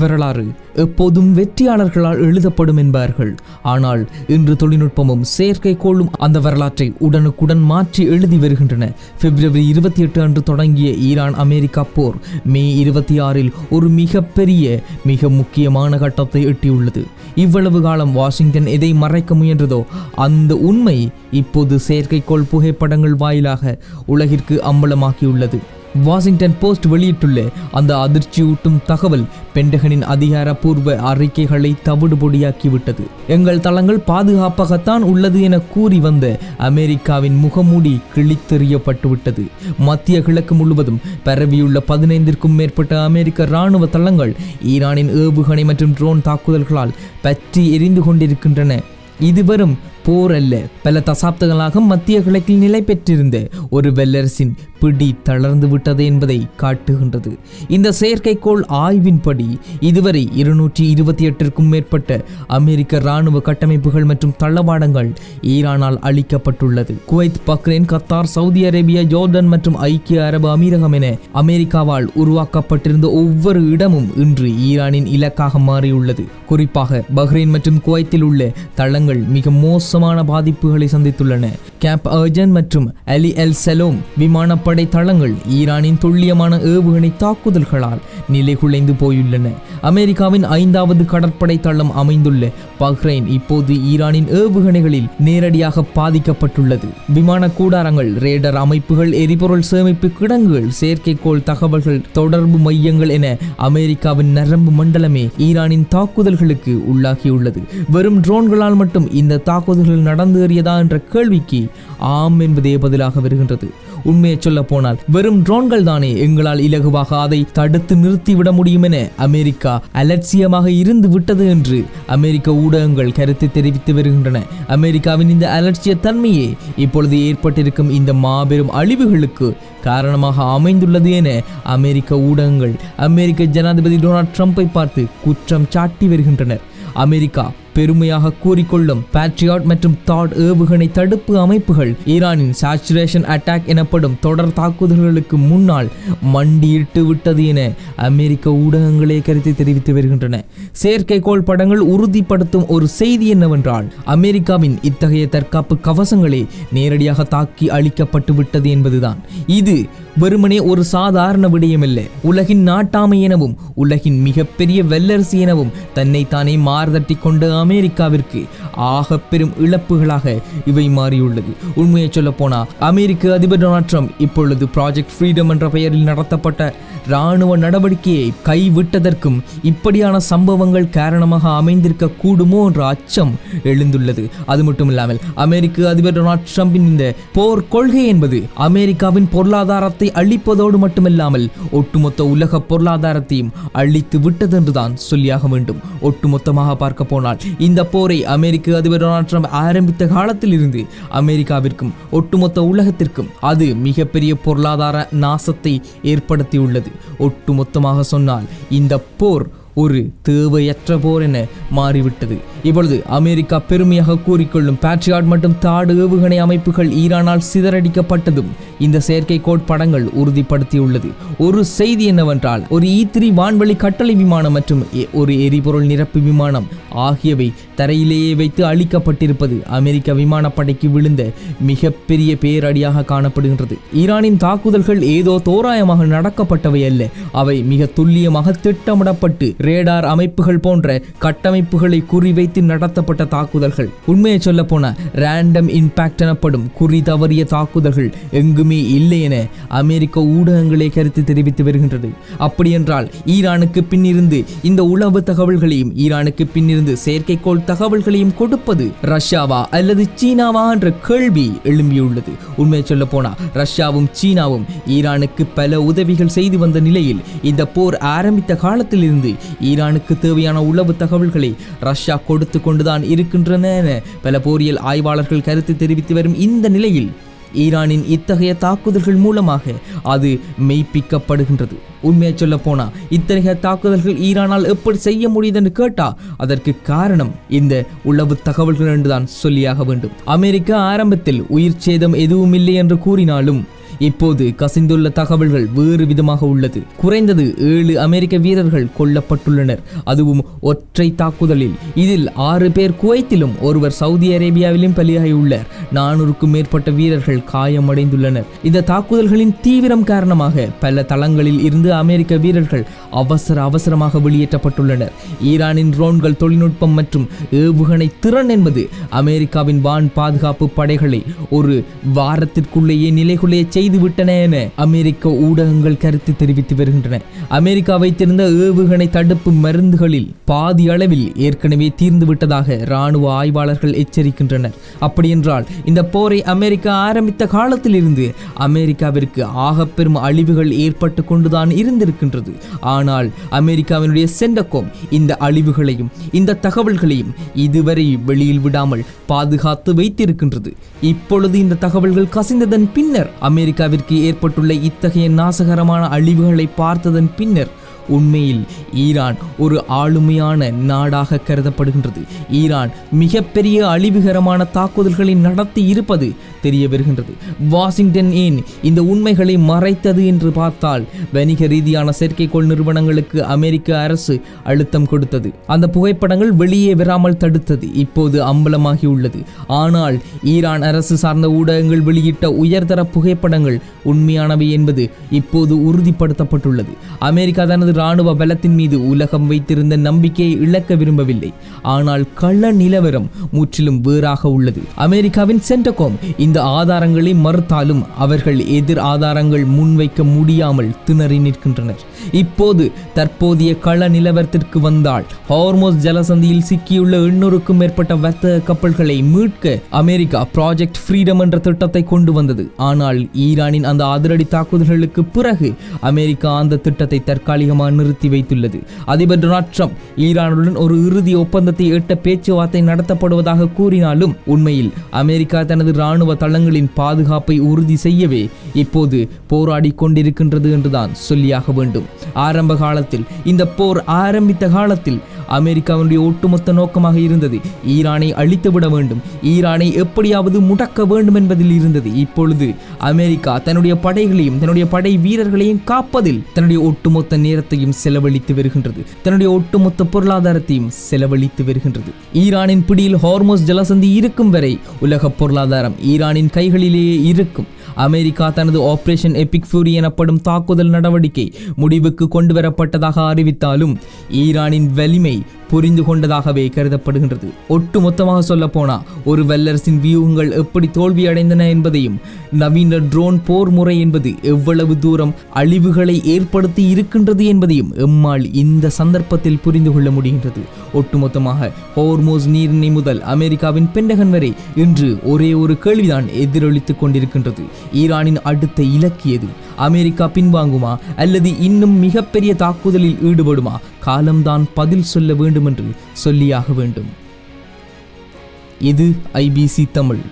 வரலாறு எப்போதும் வெற்றியாளர்களால் எழுதப்படும் என்பார்கள். ஆனால் இன்று தொழில்நுட்பமும் செயற்கைக்கோளும் அந்த வரலாற்றை உடனுக்குடன் மாற்றி எழுதி வருகின்றன. பிப்ரவரி 28 அன்று தொடங்கிய ஈரான் அமெரிக்கா போர் மே 26 ஒரு மிக முக்கியமான கட்டத்தை எட்டியுள்ளது. இவ்வளவு காலம் வாஷிங்டன் எதை மறைக்க முயன்றதோ அந்த உண்மை இப்போது செயற்கைக்கோள் புகைப்படங்கள் வாயிலாக உலகிற்கு அம்பலமாக்கியுள்ளது. வாஷிங்டன் போஸ்ட் வெளியிட்டுள்ள அந்த அதிர்ச்சியூட்டும் தகவல் பென்டகனின் அதிகாரப்பூர்வ அறிக்கைகளை தவிடுபொடியாக்கிவிட்டது. எங்கள் தளங்கள் பாதுகாப்பாகத்தான் உள்ளது என கூறி வந்த அமெரிக்காவின் முகமூடி கிழித்தெறியப்பட்டுவிட்டது. மத்திய கிழக்கு முழுவதும் பரவியுள்ள 15க்கும் மேற்பட்ட அமெரிக்க இராணுவ தளங்கள் ஈரானின் ஏவுகணை மற்றும் ட்ரோன் தாக்குதல்களால் பற்றி எரிந்து கொண்டிருக்கின்றன. இது வரும் போர் அல்ல, பல தசாப்தங்களாக மத்திய கிழக்கில் நிலை பெற்றிருந்த ஒரு வல்லரசின் பிடி தளர்ந்து விட்டது என்பதை காட்டுகின்றது. இந்த செயற்கைக்கோள் ஆய்வின்படி இதுவரை 228க்கும் மேற்பட்ட அமெரிக்க இராணுவ கட்டமைப்புகள் மற்றும் தளவாடங்கள் ஈரானால் அளிக்கப்பட்டுள்ளது. Kuwait, Bahrain, Qatar, Saudi Arabia, Jordan மற்றும் ஐக்கிய அரபு அமீரகம் என அமெரிக்காவால் உருவாக்கப்பட்டிருந்த ஒவ்வொரு இடமும் இன்று ஈரானின் இலக்காக மாறியுள்ளது. குறிப்பாக பஹ்ரைன் மற்றும் குவைத்தில் உள்ள தளங்கள் மிக மோசமான பாதிப்புகளை சந்தித்துள்ளன. கேம்ப் அர்ஜன் மற்றும் அலி எல் சலோம் விமானப்படை தளங்கள் ஈரானின் துல்லியமான ஏவுகணை தாக்குதல்களால் நிலைகுலைந்து போயுள்ளன. அமெரிக்காவின் 5வது கடற்படை தளம் அமைந்துள்ள பஹ்ரைன் இப்போது ஈரானின் ஏவுகணைகளில் நேரடியாக பாதிக்கப்பட்டுள்ளது. விமான கூடாரங்கள், ரேடர் அமைப்புகள், எரிபொருள் சேமிப்பு கிடங்குகள், செயற்கைக்கோள் தகவல்கள் தொடர்பு மையங்கள் என அமெரிக்காவின் நரம்பு மண்டலமே ஈரானின் தாக்குதல்களுக்கு உள்ளாகியுள்ளது. வெறும் ட்ரோன்களால் மட்டும் இந்த தாக்குதல்கள் நடந்தேறியதா என்ற கேள்விக்கு ஆம் என்பதே பதிலாக வருகின்றது. உண்மையை சொல்ல போனால் வெறும் ட்ரோன்கள் தானே எங்களால் இலகுவாக அதை தடுத்து நிறுத்திவிட முடியும் என அமெரிக்கா அலட்சியமாக இருந்து விட்டது என்று அமெரிக்க ஊடகங்கள் கருத்து தெரிவித்து வருகின்றன. அமெரிக்காவின் இந்த அலட்சிய தன்மையே இப்பொழுது ஏற்பட்டிருக்கும் இந்த மாபெரும் அழிவுகளுக்கு காரணமாக அமைந்துள்ளது என அமெரிக்க ஊடகங்கள் அமெரிக்க ஜனாதிபதி டொனால்ட் ட்ரம்பை பார்த்து குற்றம் சாட்டி வருகின்றனர். அமெரிக்கா பெருமையாக கூறிக்கொள்ளும் பேட்ரியாட் மற்றும் தாட் ஏவுகணை தடுப்பு அமைப்புகள் ஈரானின் சாச்சுரேஷன் அட்டாக் எனப்படும் தொடர் தாக்குதல்களுக்கு முன்னால் மண்டியிட்டு விட்டது என அமெரிக்க ஊடகங்களே கருத்து தெரிவித்து வருகின்றன. செயற்கைக்கோள் படங்கள் உறுதிப்படுத்தும் ஒரு செய்தி என்னவென்றால் அமெரிக்காவின் இத்தகைய தற்காப்பு கவசங்களே நேரடியாக தாக்கி அளிக்கப்பட்டு விட்டது என்பதுதான். இது வெறுமனே ஒரு சாதாரண விடயமல்ல. உலகின் நாட்டாமை எனவும் உலகின் மிகப்பெரிய வல்லரசு எனவும் தன்னை தானே மார்தட்டி கொண்ட அமெரிக்காவிற்கு ஆக பெரும் இழப்புகளாக இவை மாறியுள்ளது. உண்மையை சொல்ல போனா அமெரிக்க அதிபர் டொனால்ட் ட்ரம்ப் இப்பொழுது ப்ராஜெக்ட் ஃப்ரீடம் என்ற பெயரில் நடத்தப்பட்ட இராணுவ நடவடிக்கையை கைவிட்டதற்கும் இப்படியான சம்பவங்கள் காரணமாக அமைந்திருக்க கூடுமோ என்ற அச்சம் எழுந்துள்ளது. அது மட்டும் இல்லாமல் அமெரிக்க அதிபர் டொனால்ட் ட்ரம்பின் இந்த போர் கொள்கை என்பது அமெரிக்காவின் பொருளாதாரத்தை அழிப்பதோடு மட்டுமில்லாமல் ஒட்டுமொத்த உலக பொருளாதாரத்தையும் அழித்து விட்டது என்றுதான் சொல்லியாக வேண்டும். ஒட்டுமொத்தமாக பார்க்க போனால் இந்த போரை அமெரிக்க அதிபர் டொனால்ட் ட்ரம்ப் ஆரம்பித்த காலத்தில் இருந்து அமெரிக்காவிற்கும் ஒட்டுமொத்த உலகத்திற்கும் அது மிகப்பெரிய பொருளாதார நாசத்தை ஏற்படுத்தியுள்ளது. ஒட்டுமொத்தமாக சொன்னால் இந்த போர் ஒரு தேவையற்ற போர் என மாறிவிட்டது. இப்பொழுது அமெரிக்கா பெருமையாக கூறிக்கொள்ளும் பேட்ரியாட் மற்றும் தாட் ஏவுகணை அமைப்புகள் ஈரானால் சிதறடிக்கப்பட்டதும் இந்த செயற்கைக்கோள் படங்கள் உறுதிப்படுத்தியுள்ளது. ஒரு செய்தி என்னவென்றால் ஒரு E3 வான்வெளி கட்டளை விமானம் மற்றும் ஒரு எரிபொருள் நிரப்பு விமானம் ஆகியவை தரையிலேயே வைத்து அழிக்கப்பட்டிருப்பது அமெரிக்க விமானப்படைக்கு விழுந்த மிகப்பெரிய பேரடியாக காணப்படுகின்றது. ஈரானின் தாக்குதல்கள் ஏதோ தோராயமாக நடக்கப்பட்டவை அல்ல. அவை மிக துல்லியமாக திட்டமிடப்பட்டு ரேடார் அமைப்புகள் போன்ற கட்டமைப்புகளை குறிவைத்து நடத்தப்பட்ட தாக்குதல்கள். உண்மையை சொல்ல போன ரேண்டம் இம்பாக்ட் எனப்படும் குறி தவறிய தாக்குதல்கள் எங்குமே இல்லை என அமெரிக்க ஊடகங்களே கருத்து தெரிவித்து வருகின்றது. அப்படியென்றால் ஈரானுக்கு பின்னிருந்து இந்த உளவு தகவல்களையும் ஈரானுக்கு பின்னிருந்து செயற்கைக்கோள் தகவல்களையும் கொடுப்பது ரஷ்யாவா அல்லது சீனாவா என்ற கேள்வி எழும்பியுள்ளது. உண்மையை சொல்ல போனா ரஷ்யாவும் சீனாவும் ஈரானுக்கு பல உதவிகள் செய்து வந்த நிலையில் இந்த போர் ஆரம்பித்த காலத்தில் இருந்து ஈரானுக்கு தேவையான உளவு தகவல்களை ரஷ்யா கொடுத்து கொண்டுதான் இருக்கின்றன என பல போரியல் ஆய்வாளர்கள் கருத்து தெரிவித்து வரும் இந்த நிலையில் ஈரானின் இத்தகைய தாக்குதல்கள் மூலமாக அது மெய்ப்பிக்கப்படுகின்றது. உண்மையை சொல்ல போனா இத்தகைய தாக்குதல்கள் ஈரானால் எப்படி செய்ய முடியுது என்று கேட்டா அதற்கு காரணம் இந்த உளவு தகவல்கள் என்றுதான் சொல்லியாக வேண்டும். அமெரிக்கா ஆரம்பத்தில் உயிர் சேதம் எதுவும் இல்லை என்று கூறினாலும் இப்போது கசிந்துள்ள தகவல்கள் வேறு விதமாக உள்ளது. குறைந்தது 7 அமெரிக்க வீரர்கள் கொல்லப்பட்டுள்ளனர், அதுவும் ஒற்றை தாக்குதலில். இதில் 6 பேர் குவைத்திலும் ஒருவர் சவுதி அரேபியாவிலும் பலியாகியுள்ளார். 400க்கும் மேற்பட்ட வீரர்கள் காயமடைந்துள்ளனர். இந்த தாக்குதல்களின் தீவிரம் காரணமாக பல தளங்களில் இருந்து அமெரிக்க வீரர்கள் அவசரமாக வெளியேற்றப்பட்டுள்ளனர். ஈரானின் ட்ரோன்கள் தொழில்நுட்பம் மற்றும் ஏவுகணை திறன் என்பது அமெரிக்காவின் வான் பாதுகாப்பு படைகளை ஒரு வாரத்திற்குள்ளேயே நிலைகுலைய செய்துவிட்டன என அமெரிக்க ஊடகங்கள் கருத்து தெரிவித்து வருகின்றன. அமெரிக்கா வைத்திருந்த ஏவுகணை தடுப்பு மருந்துகளில் பாதி அளவில் ஏற்கனவே தீர்ந்துவிட்டதாக இராணுவ ஆய்வாளர்கள் எச்சரிக்கின்றனர். அப்படியென்றால் இந்த போரை அமெரிக்கா ஆரம்பித்த காலத்தில் இருந்து அமெரிக்காவிற்கு ஆகப்பெரும் அழிவுகள் ஏற்பட்டு கொண்டுதான் இருந்திருக்கின்றது. ஆனால் அமெரிக்காவினுடைய சென்டகோம் இந்த அழிவுகளையும் இந்த தகவல்களையும் இதுவரை வெளியில் விடாமல் பாதுகாத்து வைத்திருக்கின்றது. இப்பொழுது இந்த தகவல்கள் கசிந்ததன் பின்னர், அமெரிக்காவிற்கு ஏற்பட்டுள்ள இத்தகைய நாசகரமான அழிவுகளை பார்த்ததன் பின்னர் உண்மையில் ஈரான் ஒரு ஆளுமையான நாடாக கருதப்படுகின்றது. ஈரான் மிகப்பெரிய அழிவுகரமான தாக்குதல்களை நடத்தி இருப்பது தெரிய வருகின்றது. வாஷிங்டன் ஏன் இந்த உண்மைகளை மறைத்தது என்று பார்த்தால், வணிக ரீதியான செயற்கைக்கோள் நிறுவனங்களுக்கு அமெரிக்க அரசு அழுத்தம் கொடுத்தது. அந்த புகைப்படங்கள் வெளியே வராமல் தடுத்தது. இப்போது அம்பலமாகியுள்ளது. ஆனால் ஈரான் அரசு சார்ந்த ஊடகங்கள் வெளியிட்ட உயர்தர புகைப்படங்கள் உண்மையானவை என்பது இப்போது உறுதிப்படுத்தப்பட்டுள்ளது. அமெரிக்கா தனது இராணுவ பலத்தின் மீது உலகம் வைத்திருந்த நம்பிக்கையை இழக்க விரும்பவில்லை. ஆனால் கள நிலவரம் முற்றிலும் வேறாக உள்ளது. அமெரிக்காவின் சென்டகோம் இந்த ஆதாரங்களை மறுத்தாலும் அவர்கள் எதிர் ஆதாரங்கள் முன்வைக்க முடியாமல் திணறி நிற்கின்றனர். இப்போது தற்போதைய கள நிலவரத்திற்கு வந்தால், ஹார்மோஸ் ஜலசந்தியில் சிக்கியுள்ள 800க்கும் மேற்பட்ட வர்த்தக கப்பல்களை மீட்க அமெரிக்கா ப்ராஜெக்ட் ஃப்ரீடம் என்ற திட்டத்தை கொண்டு வந்தது. ஆனால் ஈரானின் அந்த அதிரடி தாக்குதல்களுக்கு பிறகு அமெரிக்கா அந்த திட்டத்தை தற்காலிகமாக நிறுத்தி வைத்துள்ளது. அதிபர் டொனால்ட் ட்ரம்ப் ஈரானுடன் ஒரு இறுதி ஒப்பந்தத்தை எட்ட பேச்சுவார்த்தை நடத்தப்படுவதாக கூறினாலும், உண்மையில் அமெரிக்கா தனது இராணுவ தளங்களின் பாதுகாப்பை உறுதி செய்யவே இப்போது போராடி கொண்டிருக்கின்றது என்றுதான் சொல்லியாக வேண்டும். ஆரம்ப காலத்தில், இந்த போர் ஆரம்பித்த காலத்தில் அமெரிக்காவுடைய ஒட்டுமொத்த நோக்கமாக இருந்தது ஈரானை அழித்துவிட வேண்டும், ஈரானை எப்படியாவது முடக்க வேண்டும் என்பதில் இருந்தது. இப்பொழுது அமெரிக்கா தன்னுடைய படைகளையும் தன்னுடைய படை வீரர்களையும் காப்பதில் தன்னுடைய ஒட்டுமொத்த நேரத்தையும் செலவழித்து வருகின்றது, தன்னுடைய ஒட்டுமொத்த பொருளாதாரத்தையும் செலவழித்து வருகின்றது. ஈரானின் பிடியில் ஹார்மோஸ் ஜலசந்தி இருக்கும் வரை உலக பொருளாதாரம் ஈரானின் கைகளிலேயே இருக்கும். அமெரிக்கா தனது ஆபரேஷன் எபிக் ஃபியூரி எனப்படும் தாக்குதல் நடவடிக்கை முடிவுக்கு கொண்டு வரப்பட்டதாக அறிவித்தாலும் ஈரானின் வலிமை புரிந்து கொண்டதாகவே கருதப்படுகின்றது. ஒட்டுமொத்தமாக சொல்ல போனா, ஒரு வல்லரசின் வியூகங்கள் எப்படி தோல்வி அடைந்தன என்பதையும், நவீன ட்ரோன் போர் முறை என்பது எவ்வளவு தூரம் அழிவுகளை ஏற்படுத்தி இருக்கின்றது என்பதையும் எம்மால் இந்த சந்தர்ப்பத்தில் புரிந்து கொள்ள முடிகின்றது. ஒட்டுமொத்தமாக ஹோர்மோஸ் நீரிணை முதல் அமெரிக்காவின் பென்டகன் வரை இன்று ஒரே ஒரு கேள்விதான் எதிரொலித்துக் கொண்டிருக்கின்றது. ஈரானின் அடுத்த இலக்கு எது? அமெரிக்கா பின்வாங்குமா அல்லது இன்னும் மிகப்பெரிய தாக்குதலில் ஈடுபடுமா? காலம்தான் பதில் சொல்ல வேண்டும் என்று சொல்லியாக வேண்டும். இது IBC தமிழ்.